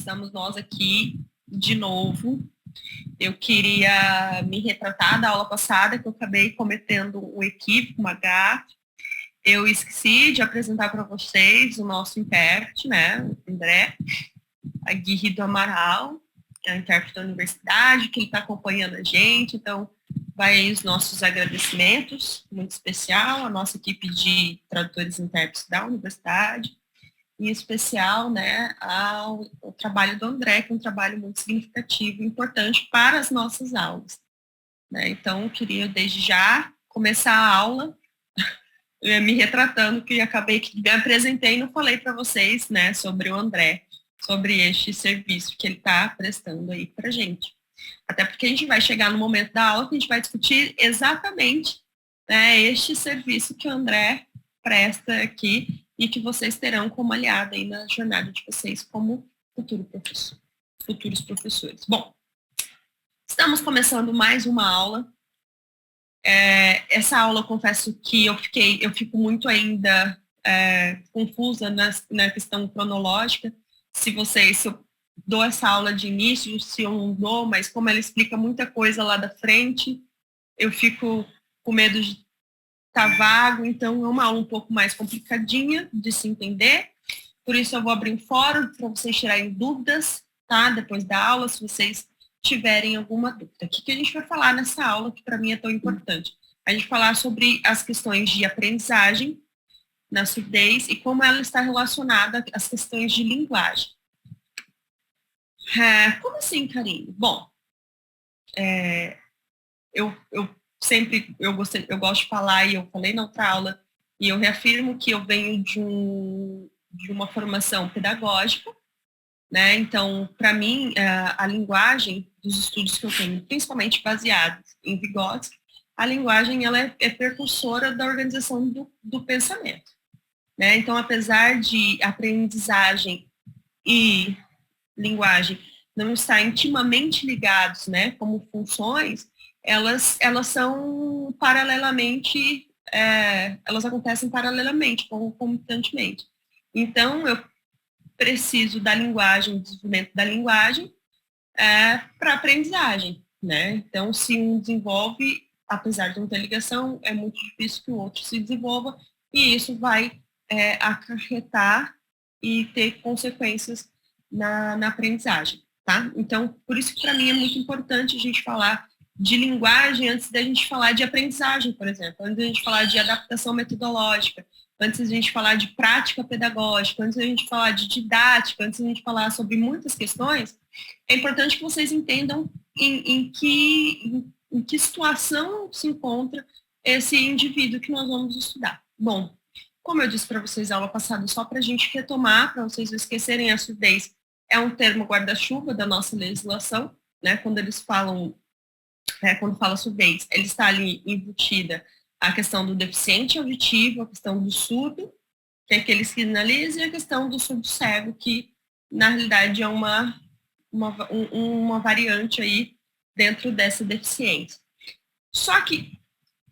estamos nós aqui de novo. Eu queria me retratar da aula passada, que eu acabei cometendo um equívoco, uma gafe. Eu esqueci de apresentar para vocês o nosso intérprete, né, o André Aguirre do Amaral, que é o intérprete da universidade, que ele está acompanhando a gente. Então, vai aí os nossos agradecimentos, muito especial, à nossa equipe de tradutores e intérpretes da universidade, em especial, né, ao trabalho do André, que é um trabalho muito significativo e importante para as nossas aulas. Né? Então, eu queria, desde já, começar a aula me retratando, que acabei que me apresentei e não falei para vocês, né, sobre o André, sobre este serviço que ele está prestando aí para a gente. Até porque a gente vai chegar no momento da aula que a gente vai discutir exatamente, né, este serviço que o André presta aqui e que vocês terão como aliado aí na jornada de vocês como futuros professores. Bom, estamos começando mais uma aula. Essa aula, eu confesso que eu fico muito ainda confusa na questão cronológica. Se eu dou essa aula de início, se eu não dou, mas como ela explica muita coisa lá da frente, eu fico com medo de estar vago, então é uma aula um pouco mais complicadinha de se entender. Por isso eu vou abrir um fórum para vocês tirarem dúvidas, tá? Depois da aula, se vocês tiverem alguma dúvida. O que a gente vai falar nessa aula, que para mim é tão importante? A gente vai falar sobre as questões de aprendizagem na surdez e como ela está relacionada às questões de linguagem. Como assim, Karine? Bom, eu gosto de falar, e eu falei na outra aula, e eu reafirmo que eu venho de uma formação pedagógica, né? Então, para mim, a linguagem dos estudos que eu tenho, principalmente baseados em Vygotsky, a linguagem ela é precursora da organização do pensamento. Né? Então, apesar de aprendizagem e linguagem não estar intimamente ligados, né, como funções, elas são paralelamente, elas acontecem paralelamente, concomitantemente. Então, eu preciso da linguagem, do desenvolvimento da linguagem para aprendizagem, né? Então, se um desenvolve, apesar de não ter ligação, é muito difícil que o outro se desenvolva, e isso vai acarretar e ter consequências na aprendizagem, tá? Então, por isso que para mim é muito importante a gente falar de linguagem antes da gente falar de aprendizagem, por exemplo, antes da gente falar de adaptação metodológica, antes da gente falar de prática pedagógica, antes da gente falar de didática, antes da gente falar sobre muitas questões, é importante que vocês entendam em que situação se encontra esse indivíduo que nós vamos estudar. Bom, como eu disse para vocês na aula passada, só para a gente retomar, para vocês não esquecerem, a surdez é um termo guarda-chuva da nossa legislação, né? Quando eles falam, quando fala surdez, ele está ali embutida a questão do deficiente auditivo, a questão do surdo, que é aquele que sinaliza, e a questão do surdo-cego, que na realidade é uma variante aí dentro dessa deficiência. Só que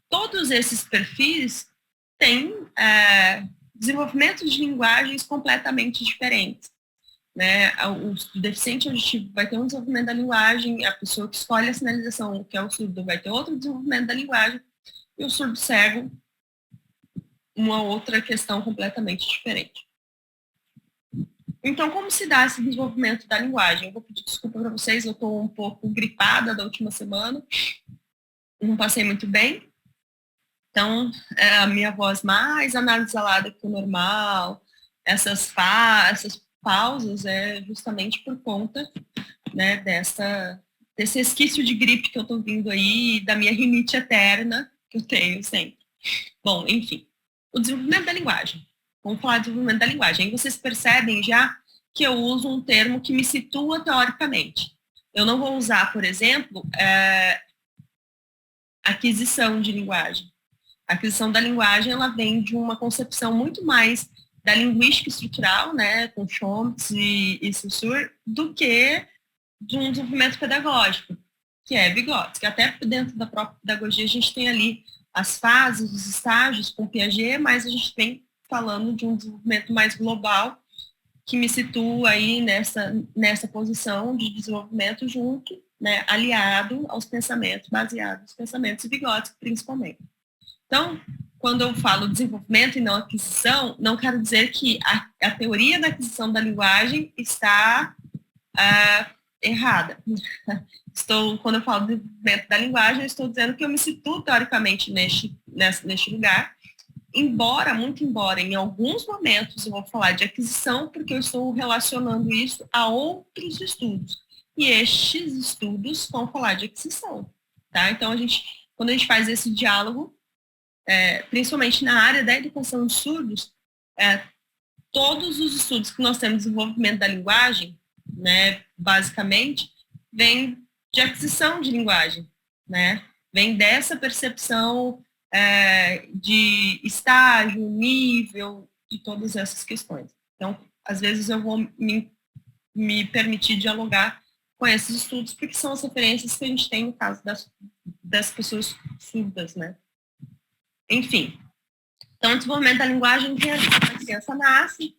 todos esses perfis têm desenvolvimentos de linguagens completamente diferentes. Né? O deficiente auditivo vai ter um desenvolvimento da linguagem, a pessoa que escolhe a sinalização, que é o surdo, vai ter outro desenvolvimento da linguagem, e o surdo cego, uma outra questão completamente diferente. Então, como se dá esse desenvolvimento da linguagem? Eu vou pedir desculpa para vocês, eu estou um pouco gripada da última semana, não passei muito bem, então, a minha voz mais anasalada que o normal, essas pausas é justamente por conta, né, desse resquício de gripe que eu estou vindo aí, da minha rinite eterna que eu tenho sempre. Bom, enfim, o desenvolvimento da linguagem. Vamos falar de desenvolvimento da linguagem. Aí vocês percebem já que eu uso um termo que me situa teoricamente. Eu não vou usar, por exemplo, aquisição de linguagem. A aquisição da linguagem, ela vem de uma concepção muito mais da linguística estrutural, né, com Chomsky e Saussure, do que de um desenvolvimento pedagógico, que é Vygotsky. Até dentro da própria pedagogia a gente tem ali as fases, os estágios com Piaget, mas a gente vem falando de um desenvolvimento mais global, que me situa aí nessa posição de desenvolvimento junto, né, aliado aos pensamentos, baseado nos pensamentos vigóticos, principalmente. Então, quando eu falo desenvolvimento e não aquisição, não quero dizer que a teoria da aquisição da linguagem está errada. Quando eu falo de desenvolvimento da linguagem, eu estou dizendo que eu me situo teoricamente neste lugar, muito embora, em alguns momentos eu vou falar de aquisição, porque eu estou relacionando isso a outros estudos. E estes estudos vão falar de aquisição. Tá? Então, quando a gente faz esse diálogo, principalmente na área da educação de surdos, todos os estudos que nós temos de desenvolvimento da linguagem, né, basicamente, vem de aquisição de linguagem, né? Vem dessa percepção de estágio, nível, de todas essas questões. Então, às vezes eu vou me permitir dialogar com esses estudos, porque são as referências que a gente tem no caso das pessoas surdas, né? Enfim, então, o desenvolvimento da linguagem, a criança nasce,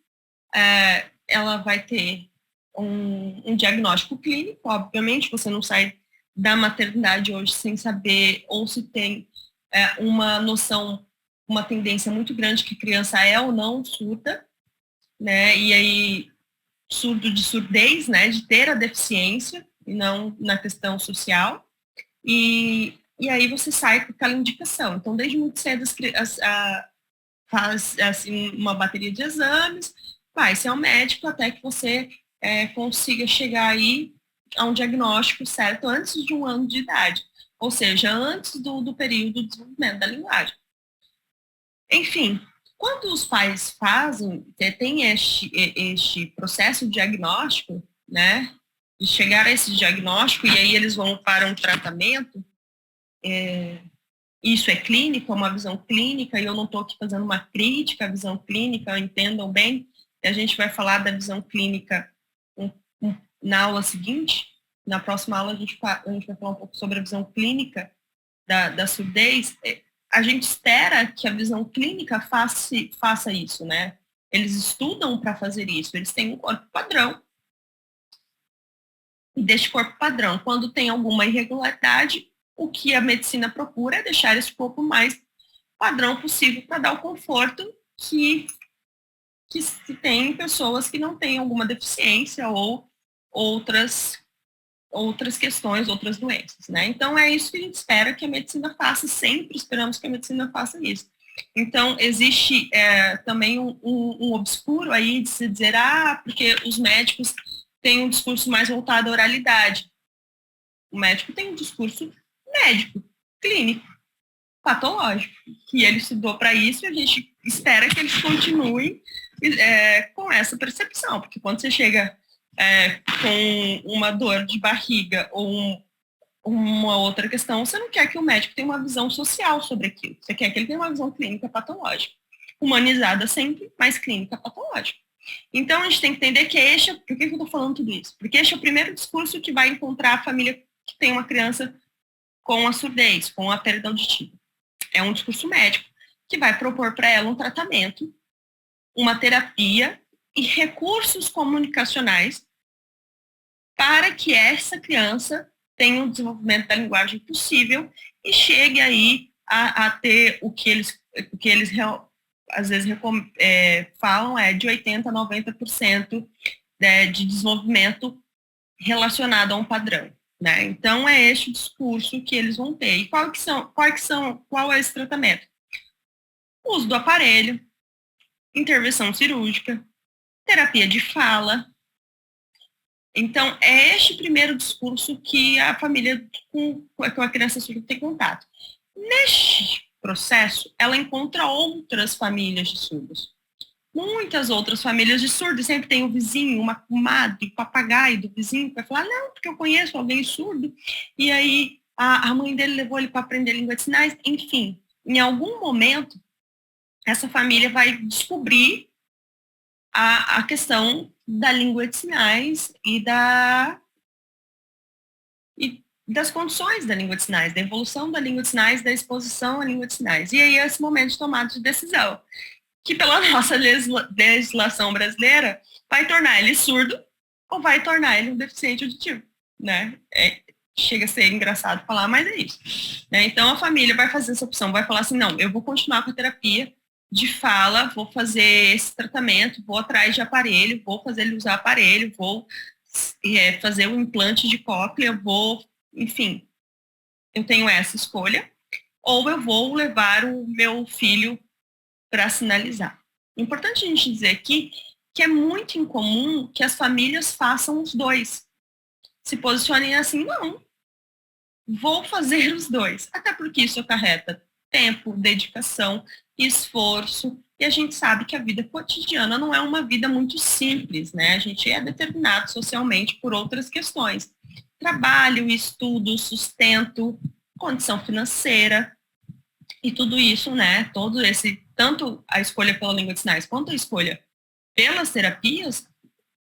ela vai ter um diagnóstico clínico, obviamente, você não sai da maternidade hoje sem saber, ou se tem uma noção, uma tendência muito grande que a criança é ou não surda, né, e aí, surdo de surdez, né, de ter a deficiência, e não na questão social, e aí você sai com aquela indicação. Então, desde muito cedo, faz assim, uma bateria de exames, vai ser ao médico até que você consiga chegar aí a um diagnóstico certo antes de 1 ano de idade, ou seja, antes do período de desenvolvimento da linguagem. Enfim, quando os pais tem este processo diagnóstico, né, de chegar a esse diagnóstico, e aí eles vão para um tratamento, isso é clínico, é uma visão clínica, e eu não estou aqui fazendo uma crítica à visão clínica, entendam bem, a gente vai falar da visão clínica na aula seguinte. Na próxima aula a gente vai falar um pouco sobre a visão clínica da surdez. A gente espera que a visão clínica faça isso, né? Eles estudam para fazer isso, eles têm um corpo padrão, e deste corpo padrão, quando tem alguma irregularidade, o que a medicina procura é deixar esse corpo mais padrão possível para dar o conforto que se tem pessoas que não têm alguma deficiência ou outras questões, outras doenças, né? Então, é isso que a gente espera que a medicina faça, sempre esperamos que a medicina faça isso. Então, existe também um obscuro aí de se dizer, porque os médicos têm um discurso mais voltado à oralidade. O médico tem um discurso médico, clínico, patológico, que ele estudou para isso, e a gente espera que eles continuem com essa percepção, porque quando você chega com uma dor de barriga ou uma outra questão, você não quer que o médico tenha uma visão social sobre aquilo, você quer que ele tenha uma visão clínica patológica, humanizada sempre, mas clínica patológica. Então, a gente tem que entender que por que eu estou falando tudo isso? Porque este é o primeiro discurso que vai encontrar a família que tem uma criança com a surdez, com a perda auditiva. É um discurso médico que vai propor para ela um tratamento, uma terapia e recursos comunicacionais para que essa criança tenha um desenvolvimento da linguagem possível e chegue aí a ter o que eles às vezes falam de 80% a 90% de desenvolvimento relacionado a um padrão. Né? Então, é este o discurso que eles vão ter. E qual é esse tratamento? O uso do aparelho, intervenção cirúrgica, terapia de fala. Então, é este primeiro discurso que a família com a criança surda tem contato. Neste processo, ela encontra outras famílias de surdos. Muitas outras famílias de surdos, sempre tem um vizinho, uma comadre, papagaio do vizinho, que vai falar, não, porque eu conheço alguém surdo, e aí a mãe dele levou ele para aprender língua de sinais. Enfim, em algum momento, essa família vai descobrir a questão da língua de sinais e das condições da língua de sinais, da evolução da língua de sinais, da exposição à língua de sinais. E aí é esse momento de tomada de decisão, que pela nossa legislação brasileira vai tornar ele surdo ou vai tornar ele um deficiente auditivo, né? Chega a ser engraçado falar, mas é isso. Né? Então, a família vai fazer essa opção, vai falar assim, não, eu vou continuar com a terapia de fala, vou fazer esse tratamento, vou atrás de aparelho, vou fazer ele usar aparelho, vou fazer um implante de cóclea, enfim, eu tenho essa escolha, ou eu vou levar o meu filho para sinalizar. Importante a gente dizer aqui que é muito incomum que as famílias façam os dois. Se posicionem assim, não, vou fazer os dois. Até porque isso acarreta tempo, dedicação, esforço, e a gente sabe que a vida cotidiana não é uma vida muito simples, né? A gente é determinado socialmente por outras questões. Trabalho, estudo, sustento, condição financeira, e tudo isso, né? Todo esse, tanto a escolha pela língua de sinais quanto a escolha pelas terapias,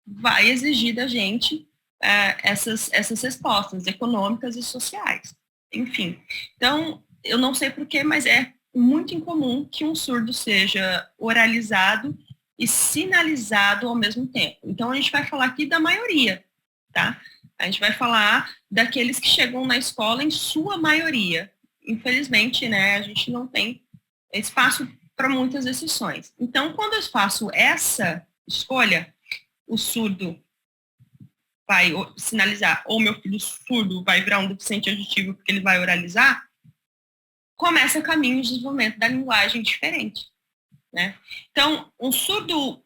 vai exigir da gente essas respostas econômicas e sociais. Enfim, então, eu não sei porquê, mas é muito incomum que um surdo seja oralizado e sinalizado ao mesmo tempo. Então, a gente vai falar aqui da maioria, tá? A gente vai falar daqueles que chegam na escola em sua maioria. Infelizmente, né, a gente não tem espaço para muitas exceções. Então, quando eu faço essa escolha, o surdo vai sinalizar, ou meu filho surdo vai virar um deficiente auditivo porque ele vai oralizar, começa o caminho de desenvolvimento da linguagem diferente, né? Então, um surdo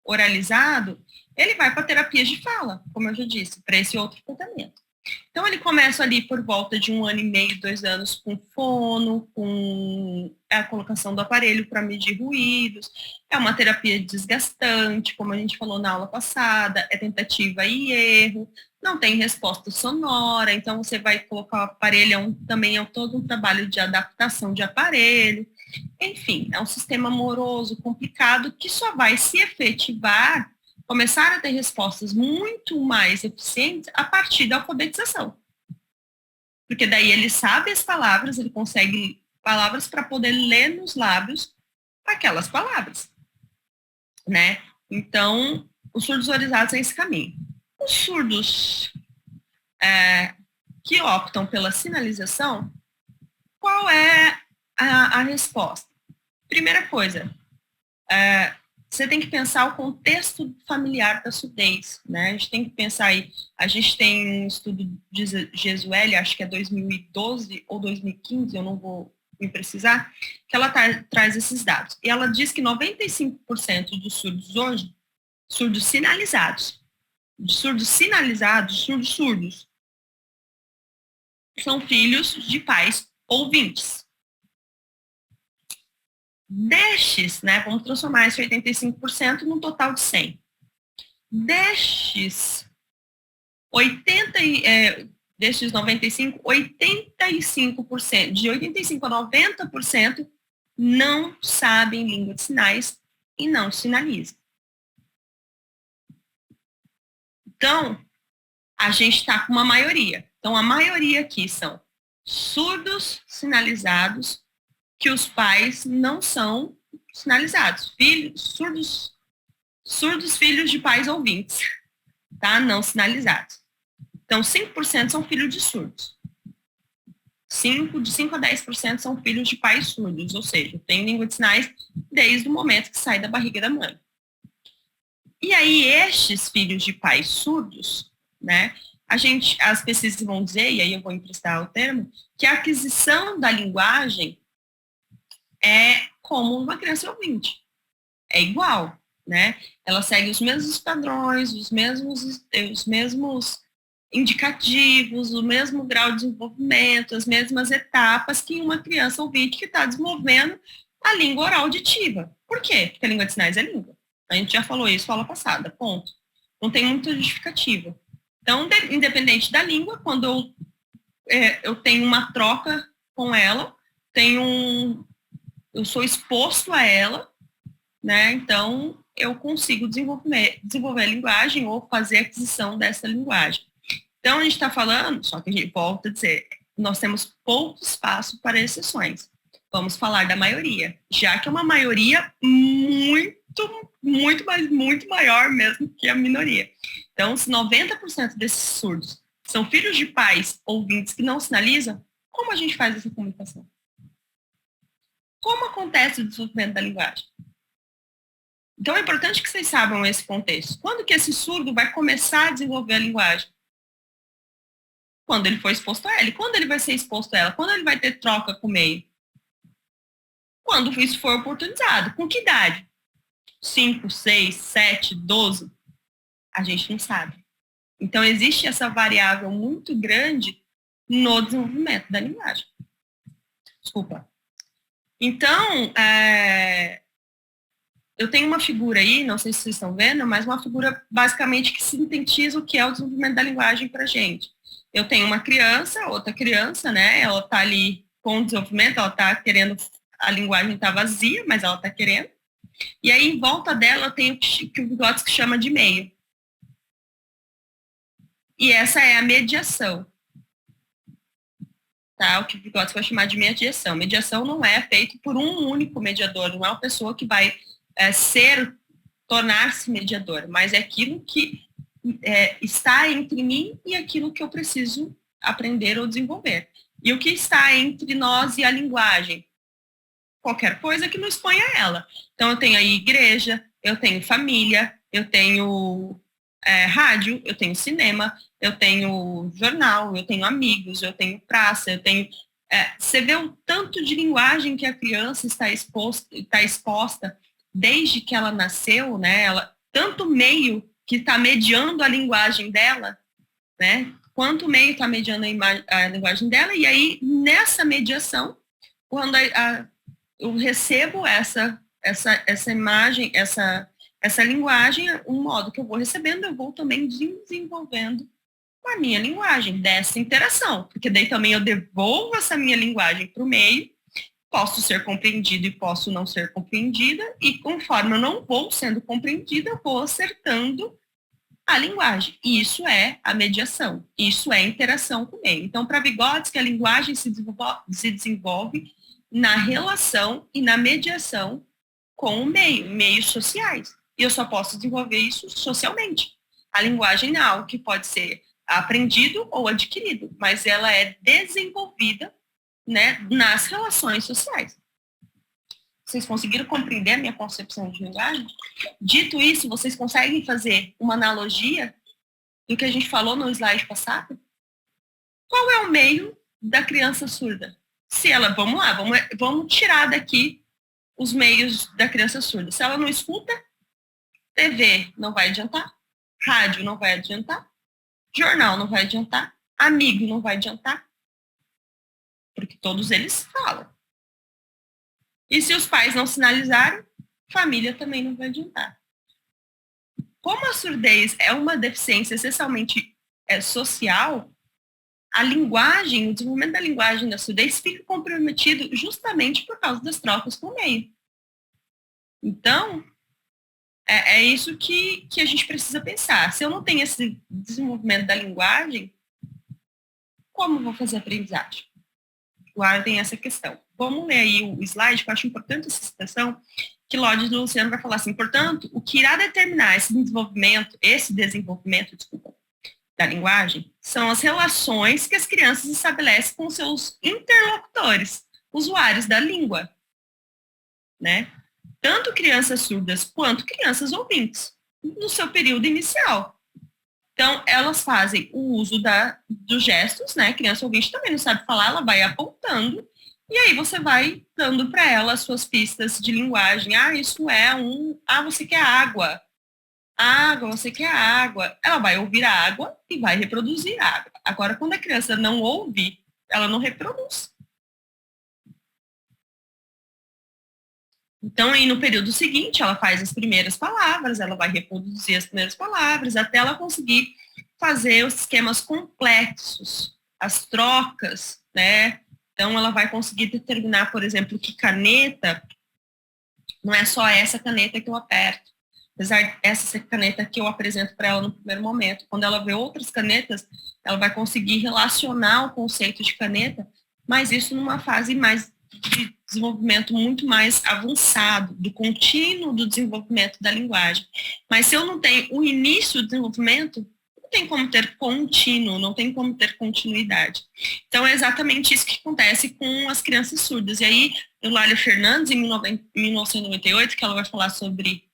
oralizado, ele vai para terapias de fala, como eu já disse, para esse outro tratamento. Então, ele começa ali por volta de 1 ano e meio, 2 anos, com fono, com a colocação do aparelho para medir ruídos. É uma terapia desgastante, como a gente falou na aula passada, é tentativa e erro, não tem resposta sonora, então você vai colocar o aparelho, também é todo um trabalho de adaptação de aparelho. Enfim, é um sistema moroso, complicado, que só vai se efetivar, começar a ter respostas muito mais eficientes a partir da alfabetização. Porque daí ele sabe as palavras, ele consegue palavras para poder ler nos lábios aquelas palavras, né? Então, os surdos oralizados é esse caminho. Os surdos que optam pela sinalização, qual é a resposta? Primeira coisa, você tem que pensar o contexto familiar da surdez, né? A gente tem que pensar aí, a gente tem um estudo de Gesueli, acho que é 2012 ou 2015, eu não vou me precisar, que ela traz esses dados. E ela diz que 95% dos surdos hoje, surdos sinalizados, surdos, são filhos de pais ouvintes. Destes, né, vamos transformar esse 85% num total de 100. Destes 95, 85%, de 85% a 90% não sabem língua de sinais e não sinalizam. Então, a gente está com uma maioria. Então, a maioria aqui são surdos sinalizados que os pais não são sinalizados. Surdos filhos de pais ouvintes, tá? Não sinalizados. Então, 5% são filhos de surdos. De 5 a 10% são filhos de pais surdos, ou seja, tem língua de sinais desde o momento que sai da barriga da mãe. E aí, estes filhos de pais surdos, né, as pesquisas vão dizer, e aí eu vou emprestar o termo, que a aquisição da linguagem é como uma criança ouvinte. É igual, né? Ela segue os mesmos padrões, os mesmos indicativos, o mesmo grau de desenvolvimento, as mesmas etapas que uma criança ouvinte que está desenvolvendo a língua oral auditiva. Por quê? Porque a língua de sinais é língua. A gente já falou isso na aula passada, ponto. Não tem muita justificativa. Então, independente da língua, quando eu tenho uma troca com ela, eu sou exposto a ela, né? Então, eu consigo desenvolver a linguagem ou fazer a aquisição dessa linguagem. Então, a gente está falando, só que a gente volta a dizer, nós temos pouco espaço para exceções. Vamos falar da maioria, já que é uma maioria muito maior mesmo que a minoria. Então, se 90% desses surdos são filhos de pais ouvintes que não sinalizam, como a gente faz essa comunicação? Como acontece o desenvolvimento da linguagem? Então, é importante que vocês saibam esse contexto. Quando que esse surdo vai começar a desenvolver a linguagem? Quando ele for exposto a ela. E quando ele vai ser exposto a ela? Quando ele vai ter troca com o meio? Quando isso for oportunizado. Com que idade? 5, 6, 7, 12? A gente não sabe. Então, existe essa variável muito grande no desenvolvimento da linguagem. Desculpa. Então, eu tenho uma figura aí, não sei se vocês estão vendo, mas uma figura basicamente que sintetiza o que é o desenvolvimento da linguagem para a gente. Eu tenho uma criança, outra criança, né? Ela está ali com o desenvolvimento, ela está querendo, a linguagem está vazia, mas ela está querendo. E aí, em volta dela, tem o que o Vygotsky chama de meio. E essa é a mediação. Tá? O que o Vygotsky vai chamar de mediação. Mediação não é feito por um único mediador, não é uma pessoa que vai tornar-se mediador, mas é aquilo que está entre mim e aquilo que eu preciso aprender ou desenvolver. E o que está entre nós e a linguagem? Qualquer coisa que nos exponha a ela. Então, eu tenho aí igreja, eu tenho família, eu tenho rádio, eu tenho cinema, eu tenho jornal, eu tenho amigos, eu tenho praça, eu tenho... você vê o tanto de linguagem que a criança está exposta desde que ela nasceu, né? Tanto meio que está mediando a linguagem dela, né? Quanto meio está mediando a linguagem dela, e aí, nessa mediação, quando eu recebo essa imagem, essa linguagem, um modo que eu vou recebendo, eu vou também desenvolvendo a minha linguagem dessa interação, porque daí também eu devolvo essa minha linguagem para o meio, posso ser compreendido e posso não ser compreendida, e conforme eu não vou sendo compreendida, eu vou acertando a linguagem. Isso é a mediação, isso é a interação com o meio. Então, para Vygotsky, a linguagem se desenvolve na relação e na mediação com o meio, meios sociais. E eu só posso desenvolver isso socialmente. A linguagem é algo que pode ser aprendido ou adquirido, mas ela é desenvolvida, né, nas relações sociais. Vocês conseguiram compreender a minha concepção de linguagem? Dito isso, vocês conseguem fazer uma analogia do que a gente falou no slide passado? Qual é o meio da criança surda? Se ela, vamos lá, vamos tirar daqui os meios da criança surda. Se ela não escuta, TV não vai adiantar, rádio não vai adiantar, jornal não vai adiantar, amigo não vai adiantar, porque todos eles falam. E se os pais não sinalizarem, família também não vai adiantar. Como a surdez é uma deficiência essencialmente social, a linguagem, o desenvolvimento da linguagem da surdez fica comprometido justamente por causa das trocas com o meio. Então, é isso que a gente precisa pensar. Se eu não tenho esse desenvolvimento da linguagem, como eu vou fazer a aprendizagem? Guardem essa questão. Vamos ler aí o slide, que eu acho importante essa citação, que Lodge do Luciano vai falar assim, portanto, o que irá determinar esse desenvolvimento, da linguagem, são as relações que as crianças estabelecem com seus interlocutores, usuários da língua, né? Tanto crianças surdas quanto crianças ouvintes, no seu período inicial. Então, elas fazem o uso dos gestos, né? Criança ouvinte também não sabe falar, ela vai apontando, e aí você vai dando para ela as suas pistas de linguagem. Isso é você quer água. Água, você quer água. Ela vai ouvir a água e vai reproduzir a água. Agora, quando a criança não ouve, ela não reproduz. Então, aí no período seguinte, ela faz as primeiras palavras, ela vai reproduzir as primeiras palavras, até ela conseguir fazer os esquemas complexos, as trocas, né? Então, ela vai conseguir determinar, por exemplo, que caneta, não é só essa caneta que eu aperto. Apesar dessa caneta que eu apresento para ela no primeiro momento. Quando ela vê outras canetas, ela vai conseguir relacionar o conceito de caneta, mas isso numa fase mais de desenvolvimento muito mais avançado, do contínuo do desenvolvimento da linguagem. Mas se eu não tenho o início do desenvolvimento, não tem como ter contínuo, não tem como ter continuidade. Então, é exatamente isso que acontece com as crianças surdas. E aí, Eulália Fernandes, em 1998, que ela vai falar sobre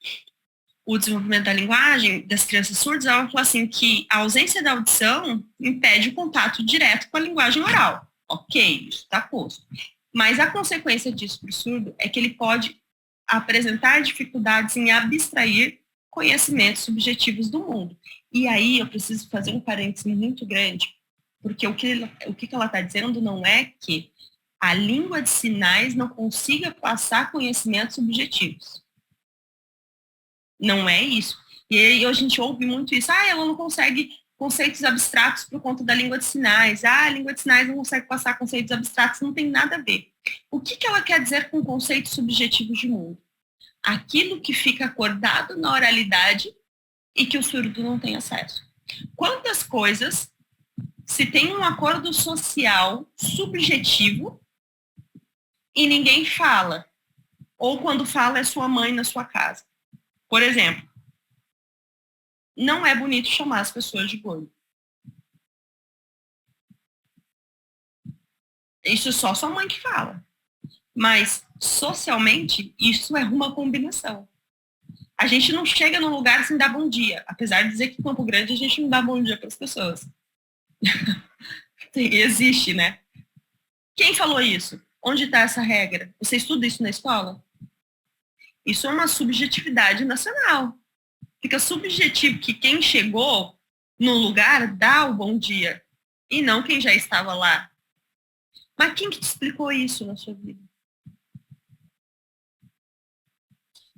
o desenvolvimento da linguagem das crianças surdas, ela vai falar assim que a ausência da audição impede o contato direto com a linguagem oral. Ok, isso está posto. Mas a consequência disso para o surdo é que ele pode apresentar dificuldades em abstrair conhecimentos subjetivos do mundo. E aí eu preciso fazer um parêntese muito grande, porque o que ela está dizendo não é que a língua de sinais não consiga passar conhecimentos subjetivos. Não é isso. E aí a gente ouve muito isso. Ela não consegue conceitos abstratos por conta da língua de sinais. A língua de sinais não consegue passar conceitos abstratos. Não tem nada a ver. O que ela quer dizer com conceitos subjetivos de mundo? Aquilo que fica acordado na oralidade e que o surdo não tem acesso. Quantas coisas se tem um acordo social subjetivo e ninguém fala? Ou quando fala é sua mãe na sua casa. Por exemplo, não é bonito chamar as pessoas de gordo. Isso é só sua mãe que fala. Mas, socialmente, isso é uma combinação. A gente não chega num lugar sem dar bom dia. Apesar de dizer que em Campo Grande a gente não dá bom dia para as pessoas. Existe, né? Quem falou isso? Onde está essa regra? Você estuda isso na escola? Isso é uma subjetividade nacional. Fica subjetivo que quem chegou no lugar dá o bom dia e não quem já estava lá. Mas quem que te explicou isso na sua vida?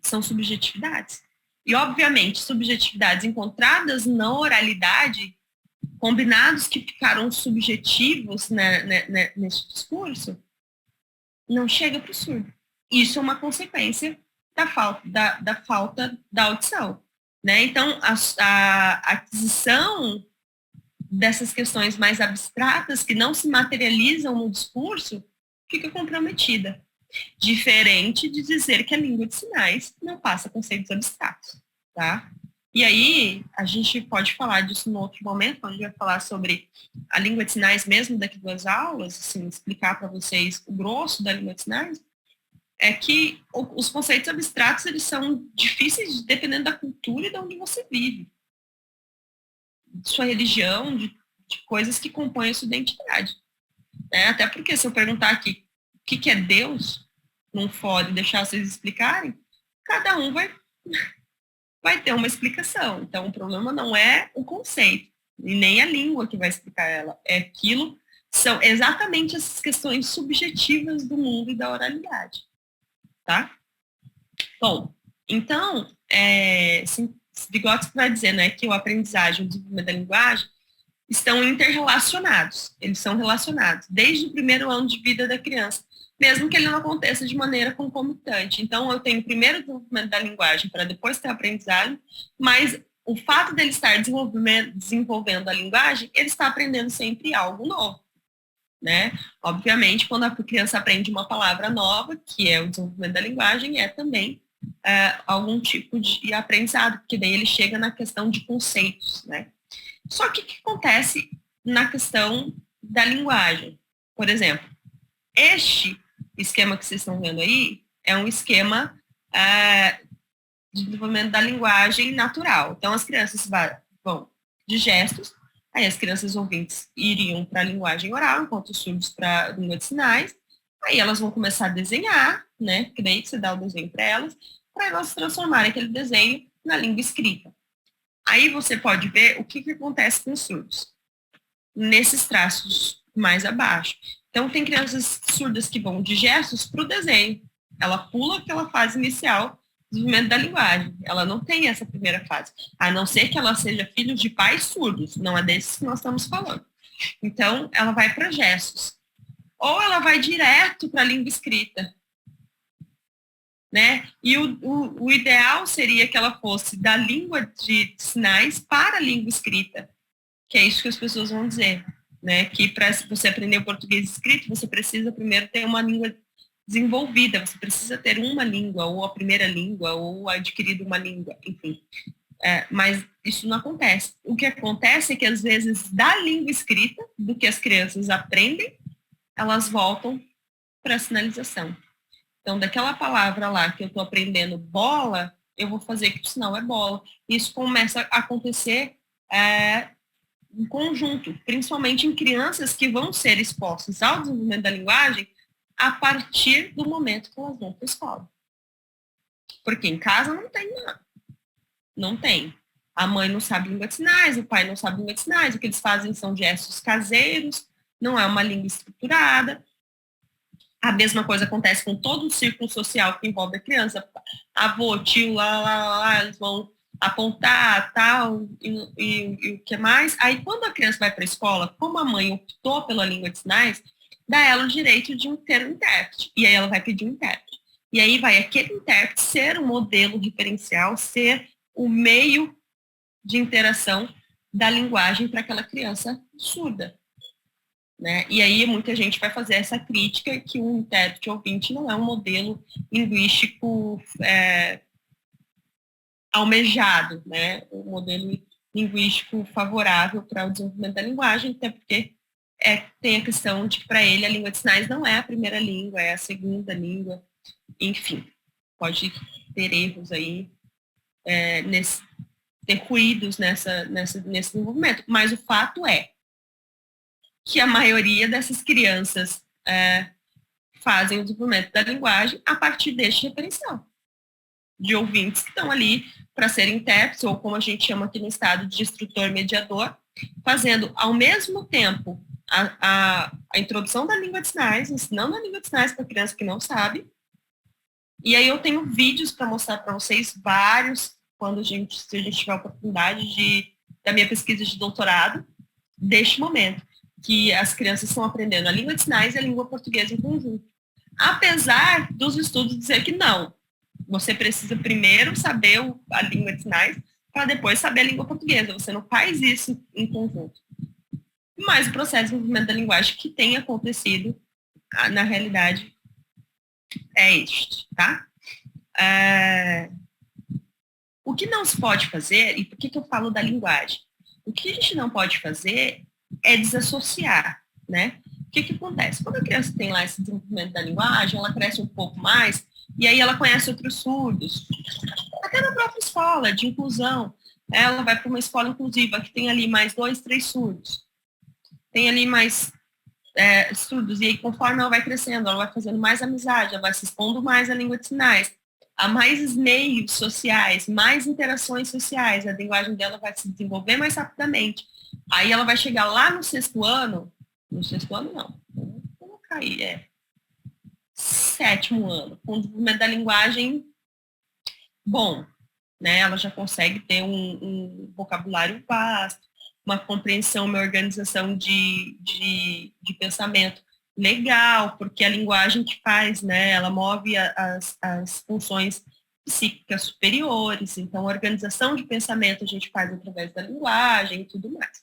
São subjetividades. E, obviamente, subjetividades encontradas na oralidade, combinados que ficaram subjetivos nesse discurso, não chega para o surdo. Isso é uma consequência da falta da audição. Né? Então, a aquisição dessas questões mais abstratas, que não se materializam no discurso, fica comprometida. Diferente de dizer que a língua de sinais não passa conceitos abstratos. Tá? E aí, a gente pode falar disso em outro momento, quando a gente vai falar sobre a língua de sinais mesmo daqui 2 aulas, assim, explicar para vocês o grosso da língua de sinais, é que os conceitos abstratos, eles são difíceis dependendo da cultura e de onde você vive. De sua religião, de coisas que compõem a sua identidade. Até porque se eu perguntar aqui o que é Deus, num fórum e deixar vocês explicarem, cada um vai ter uma explicação. Então, o problema não é o conceito, e nem a língua que vai explicar ela. É aquilo, são exatamente essas questões subjetivas do mundo e da oralidade. Tá? Bom, então, Vygotsky vai dizer, né, que o aprendizagem e o desenvolvimento da linguagem estão interrelacionados, eles são relacionados desde o primeiro ano de vida da criança, mesmo que ele não aconteça de maneira concomitante. Então, eu tenho primeiro o desenvolvimento da linguagem para depois ter a aprendizagem, mas o fato dele estar desenvolvendo a linguagem, ele está aprendendo sempre algo novo. Né? Obviamente, quando a criança aprende uma palavra nova, que é o desenvolvimento da linguagem, é também algum tipo de aprendizado, porque daí ele chega na questão de conceitos. Né? Só que o que acontece na questão da linguagem? Por exemplo, este esquema que vocês estão vendo aí é um esquema de desenvolvimento da linguagem natural. Então, as crianças vão de gestos. Aí as crianças ouvintes iriam para a linguagem oral, enquanto os surdos para a língua de sinais. Aí elas vão começar a desenhar, né? Que daí você dá o desenho para elas transformarem aquele desenho na língua escrita. Aí você pode ver o que acontece com os surdos, nesses traços mais abaixo. Então, tem crianças surdas que vão de gestos para o desenho. Ela pula aquela fase inicial, desenvolvimento da linguagem. Ela não tem essa primeira fase, a não ser que ela seja filho de pais surdos, não é desses que nós estamos falando. Então, ela vai para gestos. Ou ela vai direto para a língua escrita. Né? E o ideal seria que ela fosse da língua de sinais para a língua escrita, que é isso que as pessoas vão dizer. Né? Que para você aprender o português escrito, você precisa primeiro ter uma língua desenvolvida, você precisa ter uma língua, ou a primeira língua, ou adquirido uma língua, enfim. Mas isso não acontece. O que acontece é que, às vezes, da língua escrita, do que as crianças aprendem, elas voltam para a sinalização. Então, daquela palavra lá que eu estou aprendendo bola, eu vou fazer que o sinal é bola. Isso começa a acontecer em conjunto, principalmente em crianças que vão ser expostas ao desenvolvimento da linguagem a partir do momento que elas vão para a escola. Porque em casa não tem nada. Não tem. A mãe não sabe língua de sinais, o pai não sabe língua de sinais, o que eles fazem são gestos caseiros, não é uma língua estruturada. A mesma coisa acontece com todo o círculo social que envolve a criança. Avô, tio, lá, eles vão apontar, tal, e o que mais. Aí, quando a criança vai para a escola, como a mãe optou pela língua de sinais, dá ela o direito de ter um intérprete. E aí ela vai pedir um intérprete. E aí vai aquele intérprete ser um modelo referencial, ser o meio de interação da linguagem para aquela criança surda. Né? E aí muita gente vai fazer essa crítica que o intérprete ouvinte não é um modelo linguístico almejado, né? Um modelo linguístico favorável para o desenvolvimento da linguagem, até porque tem a questão de que para ele a língua de sinais não é a primeira língua, é a segunda língua, enfim, pode ter erros aí, ter ruídos nesse desenvolvimento, mas o fato é que a maioria dessas crianças fazem o desenvolvimento da linguagem a partir deste referencial, de ouvintes que estão ali para serem intérpretes, ou como a gente chama aqui no estado, de instrutor-mediador, fazendo ao mesmo tempo a introdução da língua de sinais, ensinando a língua de sinais para a criança que não sabe. E aí eu tenho vídeos para mostrar para vocês, vários, se a gente tiver a oportunidade da minha pesquisa de doutorado, deste momento, que as crianças estão aprendendo a língua de sinais e a língua portuguesa em conjunto. Apesar dos estudos dizer que não. Você precisa primeiro saber a língua de sinais para depois saber a língua portuguesa. Você não faz isso em conjunto. Mas o processo de desenvolvimento da linguagem que tem acontecido, na realidade, é este, tá? O que não se pode fazer, e por que eu falo da linguagem? O que a gente não pode fazer é desassociar, né? O que acontece? Quando a criança tem lá esse desenvolvimento da linguagem, ela cresce um pouco mais, e aí ela conhece outros surdos. Até na própria escola de inclusão, ela vai para uma escola inclusiva que tem ali mais 2, 3 surdos. Tem ali mais surdos, e aí conforme ela vai crescendo, ela vai fazendo mais amizade, ela vai se expondo mais à língua de sinais. Há mais meios sociais, mais interações sociais, a linguagem dela vai se desenvolver mais rapidamente. Aí ela vai chegar lá no sexto ano não, vou colocar aí, 7º ano, com o desenvolvimento da linguagem bom, né? Ela já consegue ter um vocabulário vasto, uma compreensão, uma organização de pensamento legal, porque a linguagem que faz, né? Ela move as funções psíquicas superiores, então a organização de pensamento a gente faz através da linguagem e tudo mais.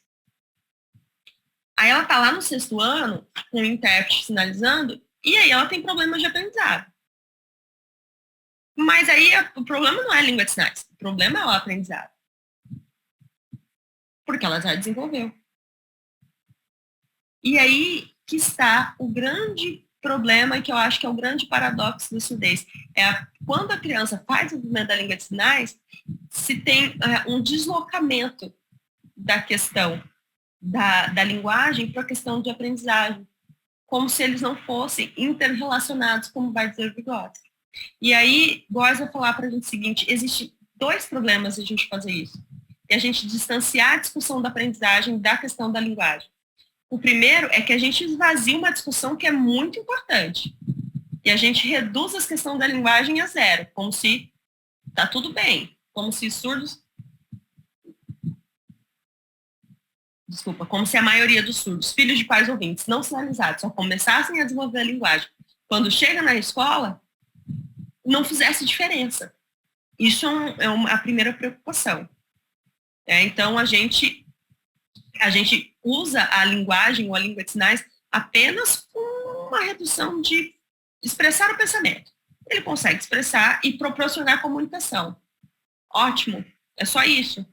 Aí ela está lá no 6º ano, com o intérprete sinalizando, e aí ela tem problemas de aprendizado. Mas aí o problema não é a língua de sinais, o problema é o aprendizado. Porque ela já desenvolveu. E aí que está o grande problema, que eu acho que é o grande paradoxo da surdez. Quando a criança faz o desenvolvimento da língua de sinais, se tem um deslocamento da questão da linguagem para a questão de aprendizagem, como se eles não fossem interrelacionados, como vai dizer o Vygotsky. E aí, Góes vai falar para a gente o seguinte, existem 2 problemas de a gente fazer isso. E a gente distanciar a discussão da aprendizagem da questão da linguagem. O primeiro é que a gente esvazia uma discussão que é muito importante. E a gente reduz a questão da linguagem a zero, como se está tudo bem, como se surdos... Desculpa, como se a maioria dos surdos, filhos de pais ouvintes, não sinalizados, só começassem a desenvolver a linguagem quando chega na escola, não fizesse diferença. Isso é a primeira preocupação. Então, a gente usa a linguagem ou a língua de sinais apenas com uma redução de expressar o pensamento. Ele consegue expressar e proporcionar comunicação. Ótimo, é só isso.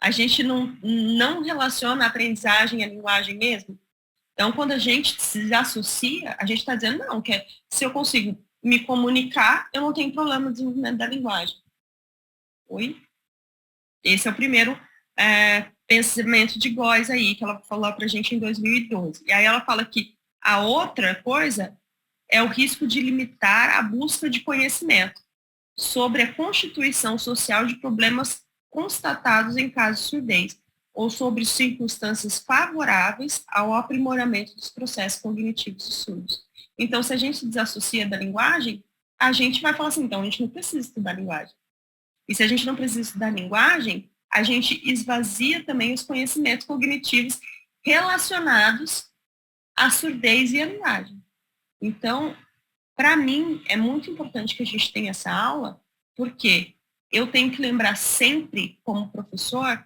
A gente não relaciona a aprendizagem à linguagem mesmo. Então, quando a gente se associa, a gente está dizendo, não, que se eu consigo me comunicar, eu não tenho problema no desenvolvimento da linguagem. Oi? Esse é o primeiro pensamento de Góes aí, que ela falou para a gente em 2012. E aí ela fala que a outra coisa é o risco de limitar a busca de conhecimento sobre a constituição social de problemas constatados em casos de surdez, ou sobre circunstâncias favoráveis ao aprimoramento dos processos cognitivos dos surdos. Então, se a gente se desassocia da linguagem, a gente vai falar assim, então a gente não precisa estudar linguagem. E se a gente não precisa estudar linguagem, a gente esvazia também os conhecimentos cognitivos relacionados à surdez e à linguagem. Então, para mim, é muito importante que a gente tenha essa aula, porque eu tenho que lembrar sempre, como professor,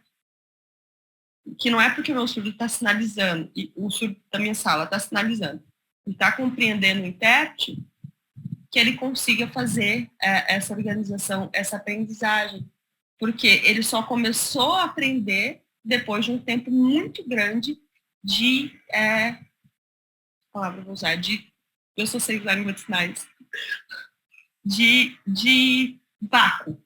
que não é porque o meu surdo está sinalizando, e o surdo da minha sala está sinalizando, e está compreendendo o intérprete, que ele consiga fazer essa organização, essa aprendizagem. Porque ele só começou a aprender depois de um tempo muito grande de, palavra vou usar, eu sou sei lá língua de sinais, de vácuo,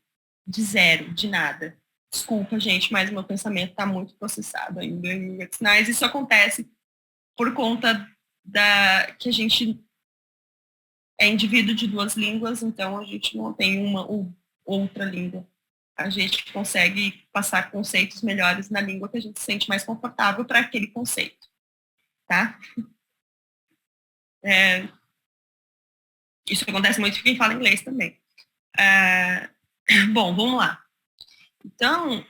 de zero, de nada. Desculpa, gente, mas meu pensamento está muito processado ainda em língua de sinais. Isso acontece por conta que a gente é indivíduo de duas línguas, então a gente não tem uma ou outra língua. A gente consegue passar conceitos melhores na língua que a gente se sente mais confortável para aquele conceito, tá? Isso acontece muito com quem fala inglês também. Bom, vamos lá. Então,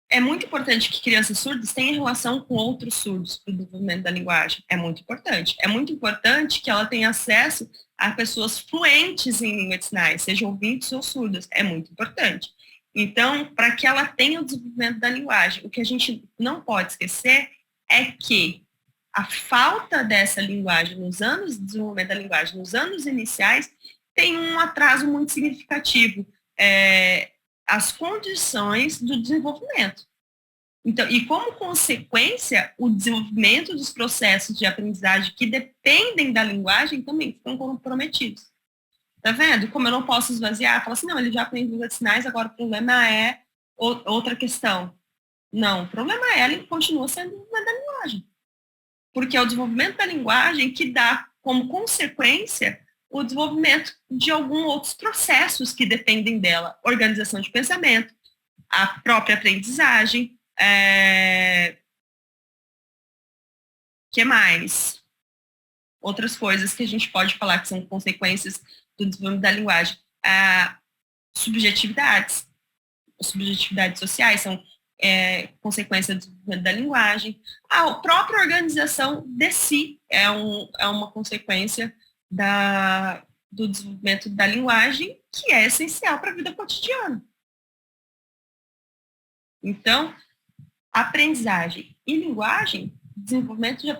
é muito importante que crianças surdas tenham relação com outros surdos para o desenvolvimento da linguagem. É muito importante. É muito importante que ela tenha acesso a pessoas fluentes em língua de sinais, sejam ouvintes ou surdas. É muito importante. Então, para que ela tenha o desenvolvimento da linguagem, o que a gente não pode esquecer é que a falta dessa linguagem nos anos de desenvolvimento da linguagem, nos anos iniciais, tem um atraso muito significativo. As condições do desenvolvimento. Então, e como consequência, o desenvolvimento dos processos de aprendizagem que dependem da linguagem também ficam comprometidos. Tá vendo? Como eu não posso esvaziar, fala assim, não, ele já aprende língua de sinais, agora o problema é outra questão. Não, o problema é, ele continua sendo da linguagem. Porque é o desenvolvimento da linguagem que dá como consequência o desenvolvimento de alguns outros processos que dependem dela. Organização de pensamento, a própria aprendizagem, que mais? Outras coisas que a gente pode falar que são consequências do desenvolvimento da linguagem. Subjetividades sociais são consequência do desenvolvimento da linguagem. A própria organização de si é uma consequência do desenvolvimento da linguagem, que é essencial para a vida cotidiana. Então, aprendizagem e linguagem, desenvolvimento de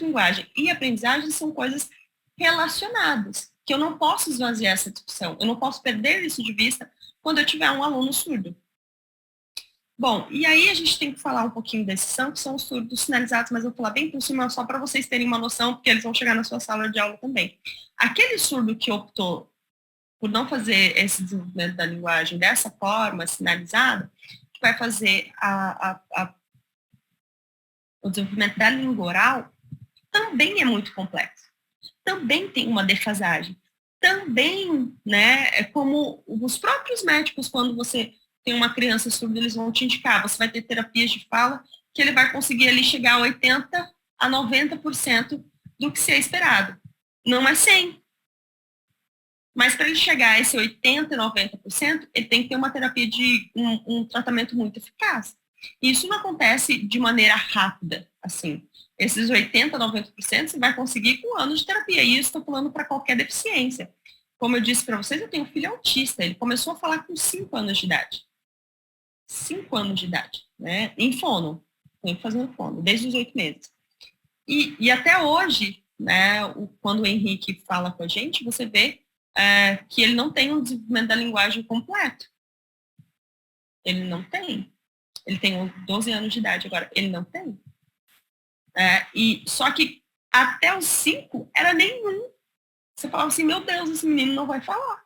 linguagem e aprendizagem são coisas relacionadas, que eu não posso esvaziar essa discussão, eu não posso perder isso de vista quando eu tiver um aluno surdo. Bom, e aí a gente tem que falar um pouquinho da exceção, que são os surdos sinalizados, mas eu vou falar bem por cima, só para vocês terem uma noção, porque eles vão chegar na sua sala de aula também. Aquele surdo que optou por não fazer esse desenvolvimento da linguagem dessa forma, sinalizada, que vai fazer o desenvolvimento da língua oral, também é muito complexo. Também tem uma defasagem. Também, né, é como os próprios médicos, quando você tem uma criança surda, eles vão te indicar, você vai ter terapias de fala, que ele vai conseguir ali chegar a 80% a 90% do que se é esperado. Não é 100%. Mas para ele chegar a esse 80%, 90%, ele tem que ter uma terapia de um tratamento muito eficaz. E isso não acontece de maneira rápida, assim. Esses 80%, 90% você vai conseguir com anos de terapia. E isso estou falando para qualquer deficiência. Como eu disse para vocês, eu tenho um filho autista. Ele começou a falar com 5 anos de idade. 5 anos de idade, né? Em fono. Fazendo fono, desde os 8 meses. E até hoje, né, quando o Henrique fala com a gente, você vê que ele não tem um desenvolvimento da linguagem completo. Ele não tem. Ele tem 12 anos de idade agora. Ele não tem. Só que até os 5 era nenhum. Você falava assim, meu Deus, esse menino não vai falar.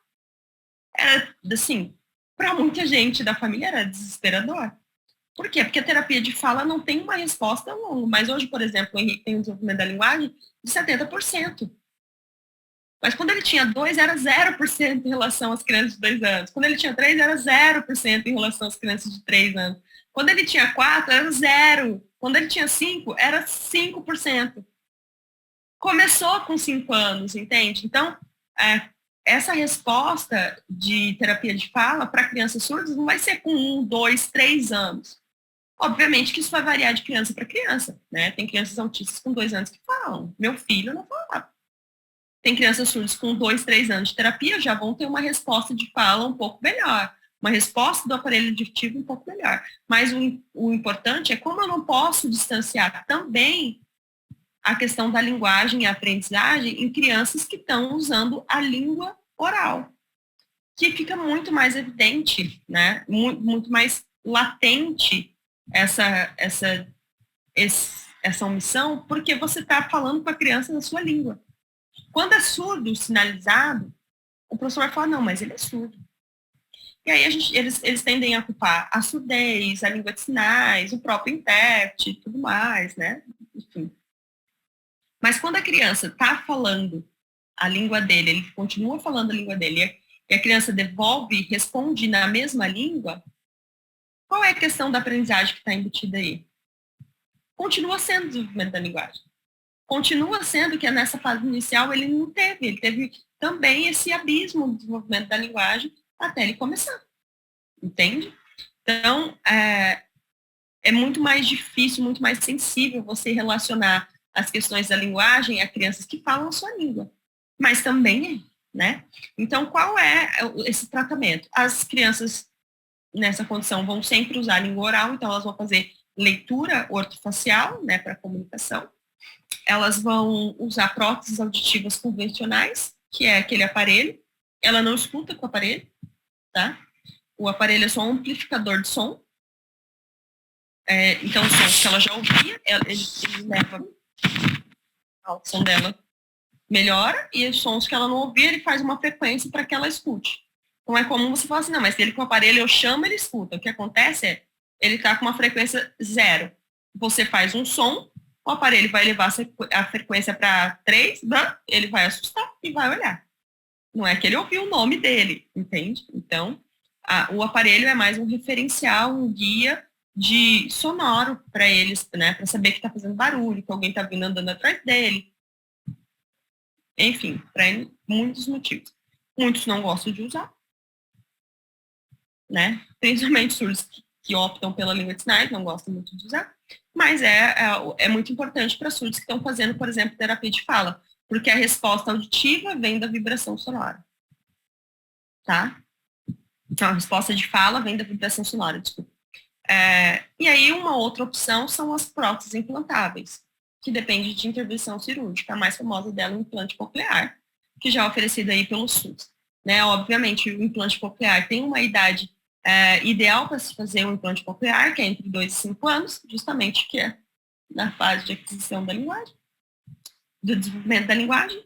Era, assim, para muita gente da família era desesperador. Por quê? Porque a terapia de fala não tem uma resposta longa. Mas hoje, por exemplo, o Henrique tem um desenvolvimento da linguagem de 70%. Mas quando ele tinha 2, era 0% em relação às crianças de 2 anos. Quando ele tinha 3, era 0% em relação às crianças de 3 anos. Quando ele tinha 4, era 0. Quando ele tinha 5, era 5%. Começou com 5 anos, entende? Então, essa resposta de terapia de fala para crianças surdas não vai ser com 1, 2, 3 anos. Obviamente que isso vai variar de criança para criança, né? Tem crianças autistas com 2 anos que falam. Meu filho não falava. Tem crianças surdas com 2, 3 anos de terapia, já vão ter uma resposta de fala um pouco melhor. Uma resposta do aparelho auditivo um pouco melhor. Mas o importante é como eu não posso distanciar também a questão da linguagem e aprendizagem em crianças que estão usando a língua oral, que fica muito mais evidente, né? Muito mais latente essa omissão, porque você está falando com a criança na sua língua. Quando é surdo, sinalizado, o professor vai falar, não, mas ele é surdo. E aí eles tendem a culpar a surdez, a língua de sinais, o próprio intérprete e tudo mais, né? Enfim. Mas quando a criança está falando a língua dele, ele continua falando a língua dele, e a criança devolve, responde na mesma língua, qual é a questão da aprendizagem que está embutida aí? Continua sendo o desenvolvimento da linguagem. Continua sendo que nessa fase inicial ele não teve, ele teve também esse abismo do desenvolvimento da linguagem até ele começar. Entende? Então, é muito mais difícil, muito mais sensível você relacionar as questões da linguagem a crianças que falam a sua língua. Mas também, né? Então, qual é esse tratamento? As crianças nessa condição vão sempre usar a língua oral, então elas vão fazer leitura ortofacial, né, para comunicação. Elas vão usar próteses auditivas convencionais, que é aquele aparelho. Ela não escuta com o aparelho, tá? O aparelho é só um amplificador de som. Então, os sons que ela já ouvia, ele leva a audição dela melhora, e os sons que ela não ouvia, ele faz uma frequência para que ela escute. Então, é comum você falar assim, não, mas se ele com o aparelho eu chamo, ele escuta. O que acontece é, ele está com uma frequência 0. Você faz um som, o aparelho vai levar a frequência para 3, ele vai assustar e vai olhar. Não é que ele ouviu o nome dele, entende? Então, o aparelho é mais um referencial, um guia de sonoro para eles, né? Para saber que está fazendo barulho, que alguém está vindo andando atrás dele. Enfim, para muitos motivos. Muitos não gostam de usar, né? Principalmente surdos que optam pela língua de sinais, não gostam muito de usar. Mas é muito importante para surdos que estão fazendo, por exemplo, terapia de fala, porque a resposta auditiva vem da vibração sonora. Tá? Então, a resposta de fala vem da vibração sonora, desculpa. E aí, uma outra opção são as próteses implantáveis, que depende de intervenção cirúrgica. A mais famosa dela é o implante coclear, que já é oferecido aí pelo SUS. Né? Obviamente, o implante coclear tem uma idade ideal para se fazer um implante coclear, que é entre 2 e 5 anos, justamente que é na fase de aquisição da linguagem, do desenvolvimento da linguagem,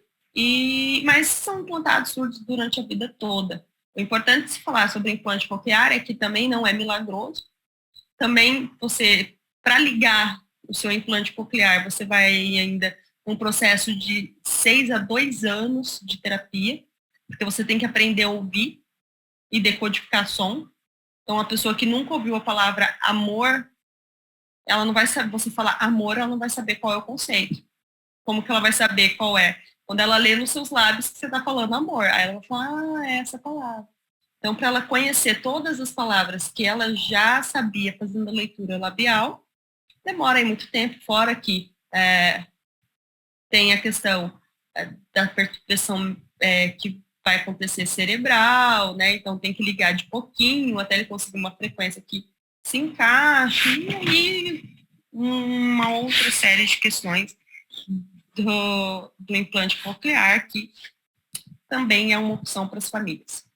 mas são implantados surdos durante a vida toda. O importante de se falar sobre implante coclear é que também não é milagroso. Também você, para ligar o seu implante coclear, você vai ainda um processo de 6 a 2 anos de terapia, porque você tem que aprender a ouvir e decodificar som. Então, a pessoa que nunca ouviu a palavra amor, ela não vai saber, você falar amor, ela não vai saber qual é o conceito. Como que ela vai saber qual é? Quando ela lê nos seus lábios que você está falando amor. Aí ela vai falar, é essa palavra. Então, para ela conhecer todas as palavras que ela já sabia fazendo a leitura labial, demora aí muito tempo, fora que tem a questão da perturbação que vai acontecer cerebral, né? Então tem que ligar de pouquinho até ele conseguir uma frequência que se encaixe, e aí uma outra série de questões do implante coclear, que também é uma opção para as famílias.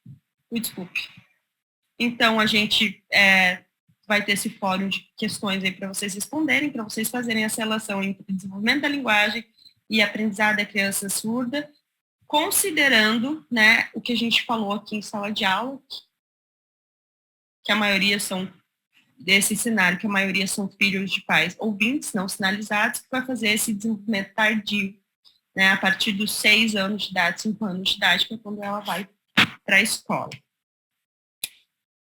Desculpe. Então, a gente vai ter esse fórum de questões aí para vocês responderem, para vocês fazerem essa relação entre o desenvolvimento da linguagem e aprendizado da criança surda, considerando, né, o que a gente falou aqui em sala de aula, que a maioria são desse cenário, que a maioria são filhos de pais ouvintes não sinalizados, que vai fazer esse desenvolvimento tardio, né, a partir dos 6 anos de idade, 5 anos de idade, que é quando ela vai para a escola.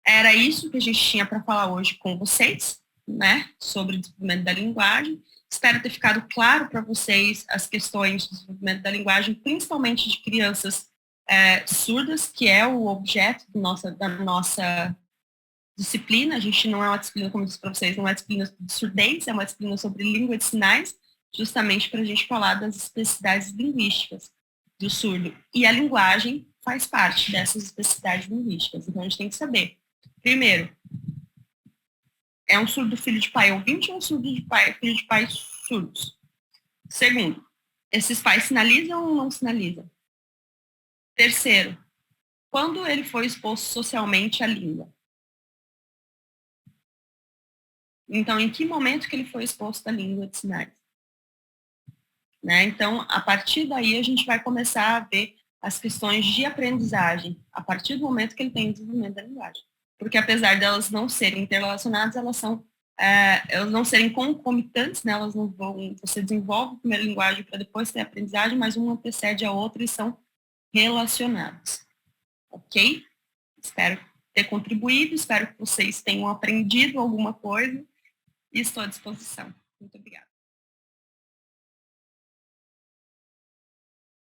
Era isso que a gente tinha para falar hoje com vocês, né, sobre o desenvolvimento da linguagem. Espero ter ficado claro para vocês as questões do desenvolvimento da linguagem, principalmente de crianças surdas, que é o objeto da nossa disciplina. A gente não é uma disciplina, como eu disse para vocês, não é uma disciplina de surdez, é uma disciplina sobre língua de sinais, justamente para a gente falar das especificidades linguísticas do surdo. E a linguagem faz parte dessas especificidades linguísticas. Então, a gente tem que saber, primeiro, é um surdo filho de pai ouvinte ou um surdo de pai, filho de pais surdos? Segundo, esses pais sinalizam ou não sinalizam? Terceiro, quando ele foi exposto socialmente à língua? Então, em que momento que ele foi exposto à língua de sinais? Né? Então, a partir daí, a gente vai começar a ver as questões de aprendizagem, a partir do momento que ele tem o desenvolvimento da linguagem. Porque, apesar delas não serem interrelacionadas, elas não serem concomitantes, né? Elas não vão, você desenvolve a primeira linguagem para depois ter a aprendizagem, mas uma antecede a outra e são relacionadas. Ok? Espero ter contribuído, espero que vocês tenham aprendido alguma coisa e estou à disposição. Muito obrigada.